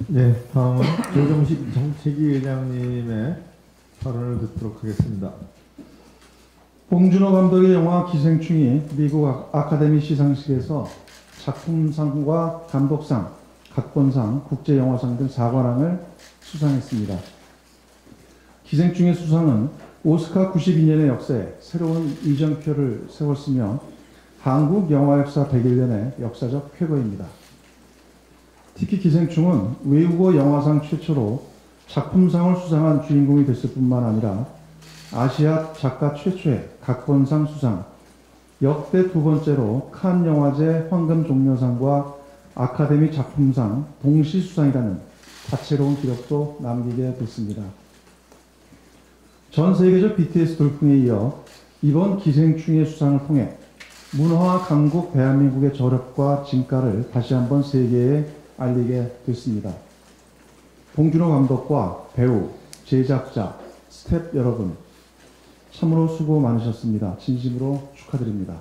네, 다음은 조정식 정책위 의장님의 발언을 듣도록 하겠습니다. 봉준호 감독의 영화 기생충이 미국 아카데미 시상식에서 작품상과 감독상, 각본상, 국제영화상 등 4관왕을 수상했습니다. 기생충의 수상은 오스카 92년의 역사에 새로운 이정표를 세웠으며 한국 영화 역사 101년의 역사적 쾌거입니다. 특히 기생충은 외국어 영화상 최초로 작품상을 수상한 주인공이 됐을 뿐만 아니라 아시아 작가 최초의 각본상 수상, 역대 두 번째로 칸 영화제 황금종려상과 아카데미 작품상 동시 수상이라는 다채로운 기록도 남기게 됐습니다. 전 세계적 BTS 돌풍에 이어 이번 기생충의 수상을 통해 문화 강국 대한민국의 저력과 진가를 다시 한번 세계에 알리게 됐습니다. 봉준호 감독과 배우, 제작자, 스태프 여러분, 참으로 수고 많으셨습니다. 진심으로 축하드립니다.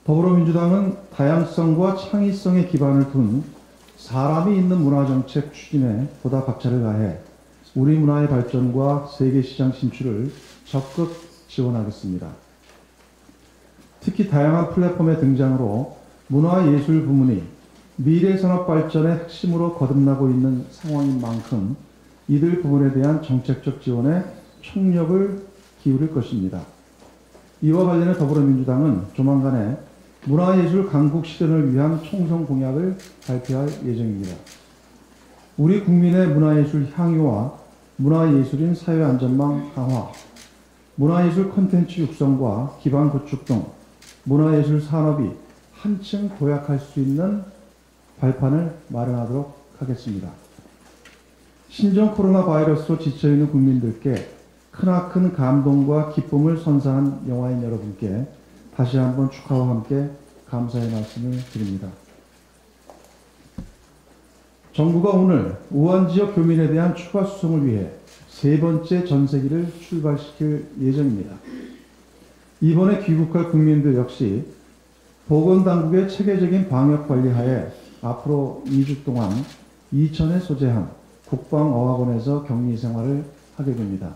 더불어민주당은 다양성과 창의성에 기반을 둔 사람이 있는 문화정책 추진에 보다 박차를 가해 우리 문화의 발전과 세계시장 진출을 적극 지원하겠습니다. 특히 다양한 플랫폼의 등장으로 문화예술 부문이 미래 산업 발전의 핵심으로 거듭나고 있는 상황인 만큼 이들 부분에 대한 정책적 지원에 총력을 기울일 것입니다. 이와 관련해 더불어민주당은 조만간에 문화예술 강국 실현을 위한 총선 공약을 발표할 예정입니다. 우리 국민의 문화예술 향유와 문화예술인 사회안전망 강화, 문화예술 콘텐츠 육성과 기반 구축 등 문화예술 산업이 한층 도약할 수 있는 발판을 마련하도록 하겠습니다. 신종 코로나 바이러스로 지쳐있는 국민들께 크나큰 감동과 기쁨을 선사한 영화인 여러분께 다시 한번 축하와 함께 감사의 말씀을 드립니다. 정부가 오늘 우한지역 교민에 대한 추가 수송을 위해 세 번째 전세기를 출발시킬 예정입니다. 이번에 귀국할 국민들 역시 보건당국의 체계적인 방역관리하에 앞으로 2주 동안 이천에 소재한 국방어학원에서 격리생활을 하게 됩니다.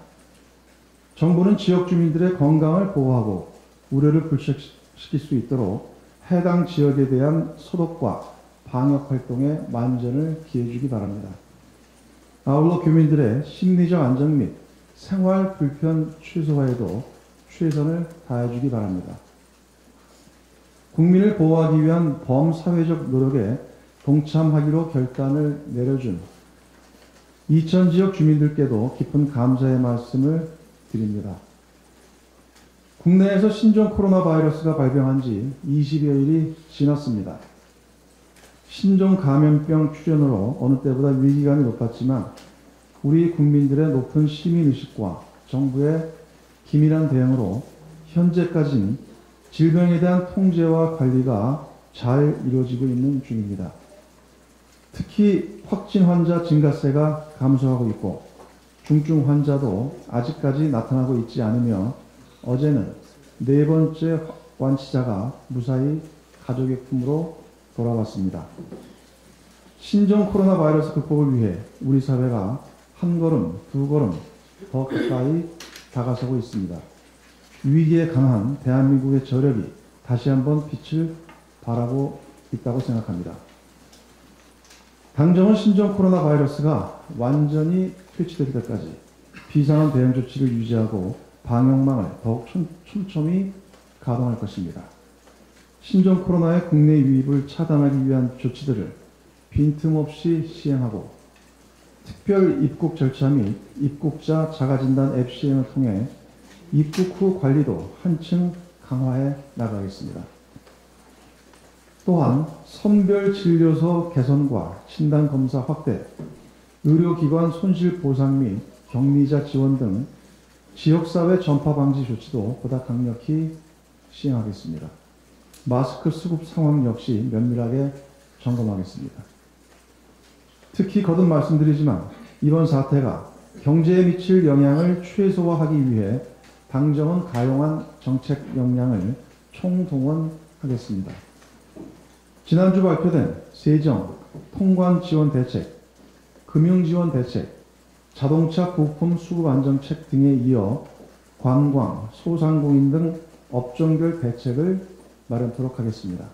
정부는 지역 주민들의 건강을 보호하고 우려를 불식시킬 수 있도록 해당 지역에 대한 소독과 방역 활동에 만전을 기해주기 바랍니다. 아울러 교민들의 심리적 안정 및 생활 불편 최소화에도 최선을 다해주기 바랍니다. 국민을 보호하기 위한 범사회적 노력에 동참하기로 결단을 내려준 이천 지역 주민들께도 깊은 감사의 말씀을 드립니다. 국내에서 신종 코로나 바이러스가 발병한 지 20여일이 지났습니다. 신종 감염병 출현으로 어느 때보다 위기감이 높았지만 우리 국민들의 높은 시민의식과 정부의 기민한 대응으로 현재까지는 질병에 대한 통제와 관리가 잘 이루어지고 있는 중입니다. 특히 확진 환자 증가세가 감소하고 있고 중증 환자도 아직까지 나타나고 있지 않으며 어제는 네 번째 완치자가 무사히 가족의 품으로 돌아왔습니다. 신종 코로나 바이러스 극복을 위해 우리 사회가 한 걸음, 두 걸음 더 가까이 다가서고 있습니다. 위기에 강한 대한민국의 저력이 다시 한번 빛을 발하고 있다고 생각합니다. 당정은 신종 코로나 바이러스가 완전히 퇴치될 때까지 비상한 대응 조치를 유지하고 방역망을 더욱 촘촘히 가동할 것입니다. 신종 코로나의 국내 유입을 차단하기 위한 조치들을 빈틈없이 시행하고 특별 입국 절차 및 입국자 자가진단 앱 시행을 통해 입국 후 관리도 한층 강화해 나가겠습니다. 또한 선별진료소 개선과 진단검사 확대, 의료기관 손실보상 및 격리자 지원 등 지역사회 전파 방지 조치도 보다 강력히 시행하겠습니다. 마스크 수급 상황 역시 면밀하게 점검하겠습니다. 특히 거듭 말씀드리지만 이번 사태가 경제에 미칠 영향을 최소화하기 위해 당정은 가용한 정책 역량을 총동원하겠습니다. 지난주 발표된 세정, 통관 지원 대책, 금융지원 대책, 자동차 부품 수급 안정책 등에 이어 관광, 소상공인 등 업종별 대책을 마련토록 하겠습니다.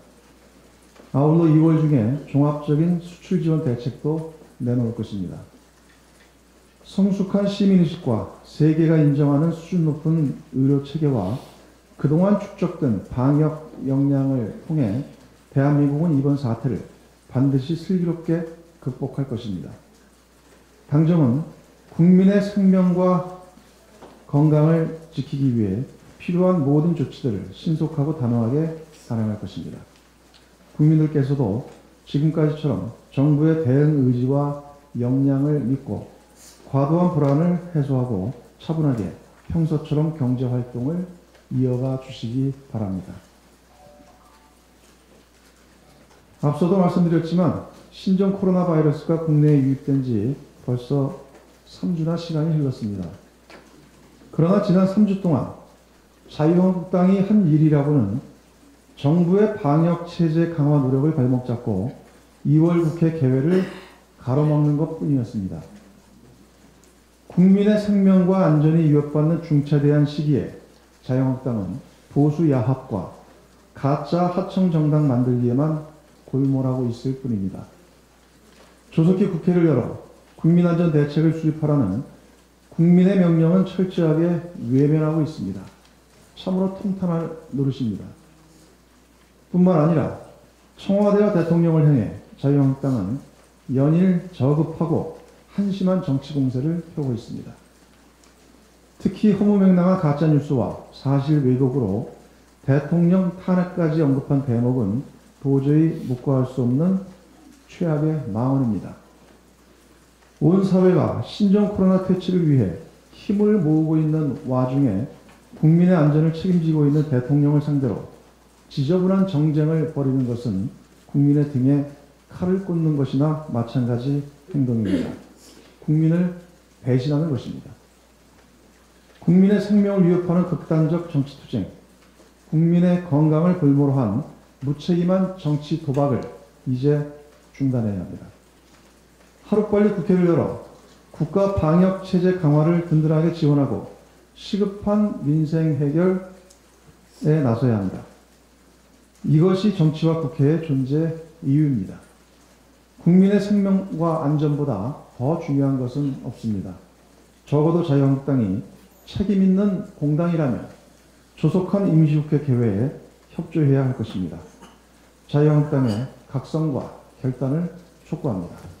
아울러 2월 중에 종합적인 수출 지원 대책도 내놓을 것입니다. 성숙한 시민의식과 세계가 인정하는 수준 높은 의료 체계와 그동안 축적된 방역 역량을 통해 대한민국은 이번 사태를 반드시 슬기롭게 극복할 것입니다. 당정은 국민의 생명과 건강을 지키기 위해 필요한 모든 조치들을 신속하고 단호하게 단행할 것입니다. 국민들께서도 지금까지처럼 정부의 대응 의지와 역량을 믿고 과도한 불안을 해소하고 차분하게 평소처럼 경제활동을 이어가 주시기 바랍니다. 앞서도 말씀드렸지만 신종 코로나 바이러스가 국내에 유입된 지 벌써 3주나 시간이 흘렀습니다. 그러나 지난 3주 동안 자유한국당이 한 일이라고는 정부의 방역체제 강화 노력을 발목 잡고 2월 국회 개회를 가로막는 것 뿐이었습니다. 국민의 생명과 안전이 위협받는 중차대한 시기에 자유한국당은 보수 야합과 가짜 하청 정당 만들기에만 골몰하고 있을 뿐입니다. 조속히 국회를 열어 국민안전 대책을 수립하라는 국민의 명령은 철저하게 외면하고 있습니다. 참으로 통탄할 노릇입니다. 뿐만 아니라 청와대와 대통령을 향해 자유한국당은 연일 저급하고 한심한 정치 공세를 펴고 있습니다. 특히 허무맹랑한 가짜뉴스와 사실 왜곡으로 대통령 탄핵까지 언급한 대목은 도저히 묵과할 수 없는 최악의 망언입니다. 온 사회가 신종 코로나 퇴치를 위해 힘을 모으고 있는 와중에 국민의 안전을 책임지고 있는 대통령을 상대로 지저분한 정쟁을 벌이는 것은 국민의 등에 칼을 꽂는 것이나 마찬가지 행동입니다. 국민을 배신하는 것입니다. 국민의 생명을 위협하는 극단적 정치투쟁, 국민의 건강을 볼모로 한 무책임한 정치 도박을 이제 중단해야 합니다. 하루빨리 국회를 열어 국가 방역체제 강화를 든든하게 지원하고 시급한 민생 해결에 나서야 합니다. 이것이 정치와 국회의 존재 이유입니다. 국민의 생명과 안전보다 더 중요한 것은 없습니다. 적어도 자유한국당이 책임 있는 공당이라면 조속한 임시국회 개회에 협조해야 할 것입니다. 자유한국당의 각성과 결단을 촉구합니다.